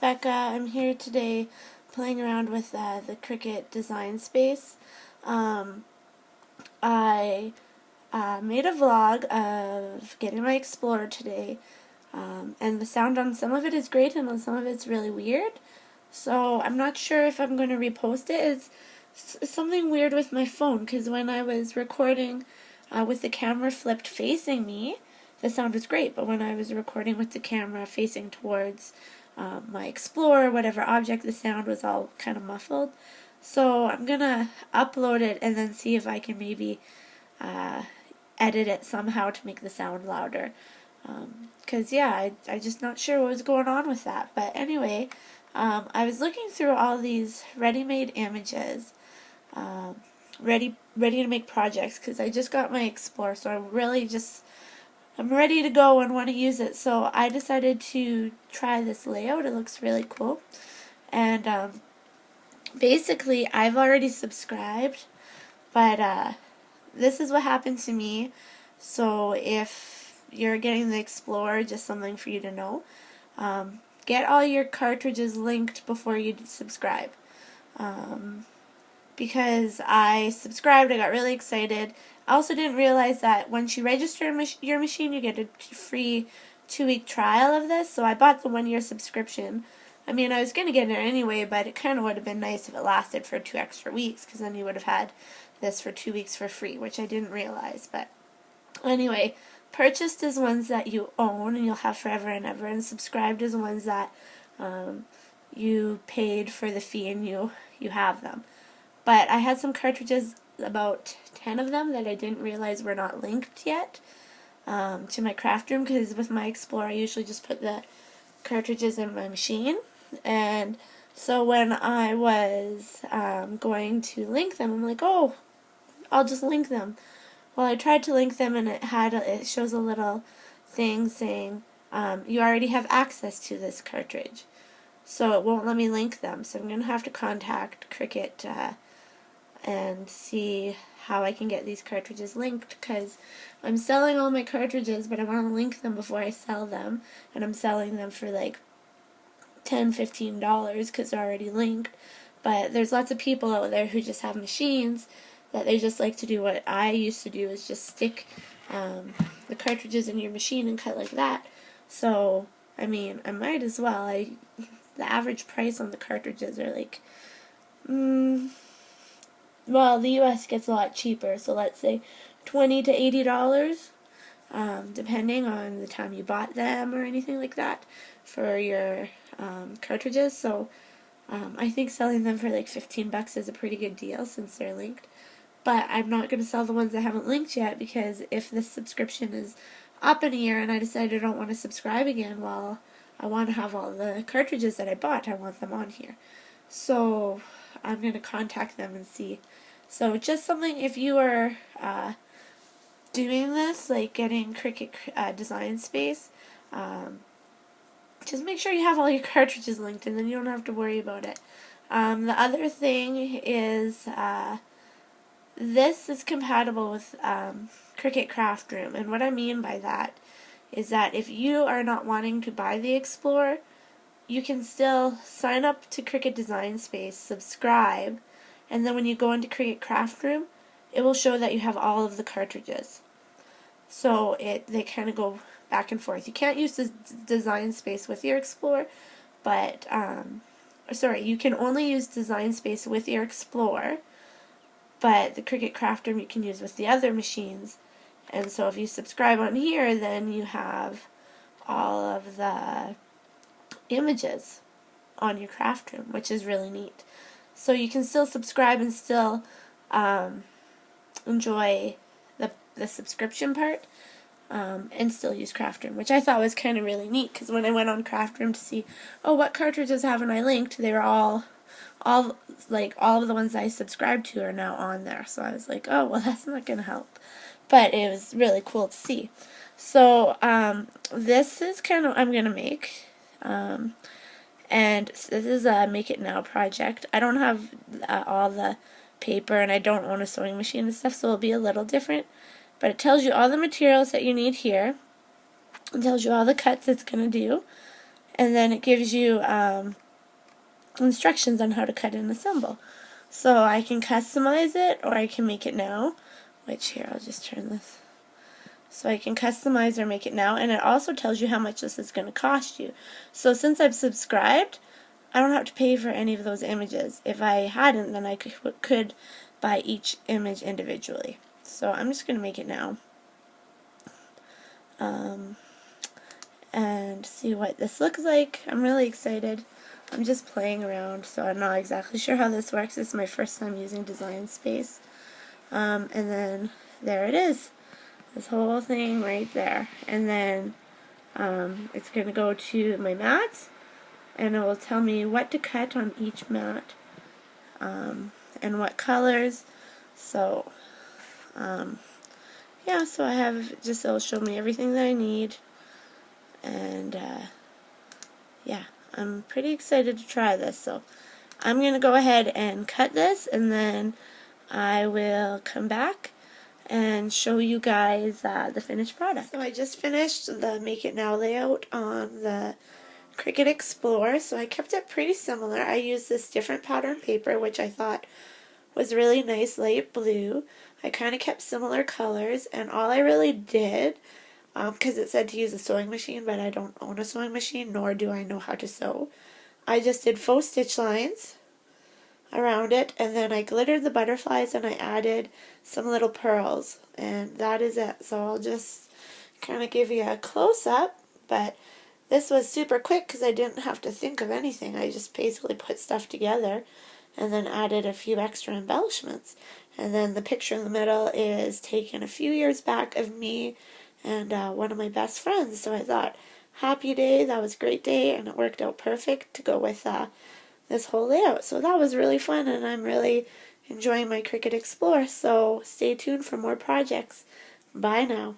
Becca. I'm here today playing around with the Cricut design space. Um, I made a vlog of getting my Explorer today, and the sound on some of it is great and on some of it's really weird. So I'm not sure if I'm going to repost it. It's something weird with my phone because when I was recording with the camera flipped facing me, the sound was great, but when I was recording with the camera facing towards my Explorer, whatever object, the sound was all kind of muffled. So I'm gonna upload it and then see if I can maybe edit it somehow to make the sound louder. Because I'm just not sure what was going on with that. But anyway, I was looking through all these ready-made images, ready to make projects, because I just got my Explorer, so I'm ready to go and want to use it. So I decided to try this layout. It looks really cool. And basically, I've already subscribed, but this is what happened to me. So if you're getting the Explorer, just something for you to know. Get all your cartridges linked before you subscribe. Because I subscribed, I got really excited. I also didn't realize that once you register your machine, you get a free 2-week trial of this, so I bought the 1-year subscription. I mean, I was going to get it anyway, but it kind of would have been nice if it lasted for 2 extra weeks, because then you would have had this for 2 weeks for free, which I didn't realize. But anyway, purchased is ones that you own and you'll have forever and ever, and subscribed is ones that you paid for the fee and you have them. But I had some cartridges, about 10 of them, that I didn't realize were not linked yet to my craft room, because with my Explorer I usually just put the cartridges in my machine. And so when I was going to link them, I'm like, oh, I'll just link them. Well, I tried to link them and it shows a little thing saying you already have access to this cartridge. So it won't let me link them. So I'm going to have to contact Cricut and see how I can get these cartridges linked, because I'm selling all my cartridges, but I want to link them before I sell them, and I'm selling them for like $10-15 because they're already linked. But there's lots of people out there who just have machines that they just like to do what I used to do, is just stick the cartridges in your machine and cut like that. So I mean, I might as well. The average price on the cartridges are like well, the US gets a lot cheaper, so let's say $20 to $80, depending on the time you bought them or anything like that for your cartridges. So I think selling them for like $15 is a pretty good deal since they're linked. But I'm not going to sell the ones that haven't linked yet, because if this subscription is up in a year and I decide I don't want to subscribe again, well, I want to have all the cartridges that I bought. I want them on here. So I'm going to contact them and see. So just something, if you are doing this, like getting Cricut design space, just make sure you have all your cartridges linked, and then you don't have to worry about it. The other thing is this is compatible with Cricut Craft Room, and what I mean by that is that if you are not wanting to buy the Explorer, you can still sign up to Cricut Design Space, subscribe, and then when you go into Cricut Craft Room, it will show that you have all of the cartridges. So they kind of go back and forth. You can't use this Design Space with your Explorer, but you can only use Design Space with your Explorer, but the Cricut Craft Room you can use with the other machines. And so if you subscribe on here, then you have all of the images on your craft room, which is really neat. So you can still subscribe and still enjoy the subscription part, and still use craft room, which I thought was kind of really neat, because when I went on craft room to see, oh, what cartridges haven't I linked, they were all of the ones I subscribed to are now on there. So I was like, oh, well, that's not going to help. But it was really cool to see. So this is kind of I'm going to make. And this is a Make It Now project. I don't have all the paper, and I don't own a sewing machine and stuff, so it'll be a little different. But it tells you all the materials that you need here. It tells you all the cuts it's going to do. and then it gives you instructions on how to cut and assemble. So I can customize it, or I can make it now, which here, I'll just turn this. So I can customize or make it now, and it also tells you how much this is going to cost you. So since I've subscribed, I don't have to pay for any of those images. If I hadn't, then I could buy each image individually. So I'm just going to make it now. And see what this looks like. I'm really excited. I'm just playing around, so I'm not exactly sure how this works. This is my first time using Design Space. And then there it is. This whole thing right there. And then it's going to go to my mats, and it will tell me what to cut on each mat and what colors. So yeah, so I have just, it'll show me everything that I need. And yeah, I'm pretty excited to try this. So I'm going to go ahead and cut this, and then I will come back and show you guys the finished product. So I just finished the Make It Now layout on the Cricut Explorer, so I kept it pretty similar. I used this different pattern paper, which I thought was really nice, light blue. I kind of kept similar colors, and all I really did, because it said to use a sewing machine, but I don't own a sewing machine, nor do I know how to sew. I just did faux stitch lines around it, and then I glittered the butterflies, and I added some little pearls, and that is it. So I'll just kind of give you a close-up, but this was super quick because I didn't have to think of anything. I just basically put stuff together and then added a few extra embellishments. And then the picture in the middle is taken a few years back of me and one of my best friends. So I thought, happy day, that was a great day, and it worked out perfect to go with this whole layout. So that was really fun, and I'm really enjoying my Cricut Explorer. So stay tuned for more projects. Bye now.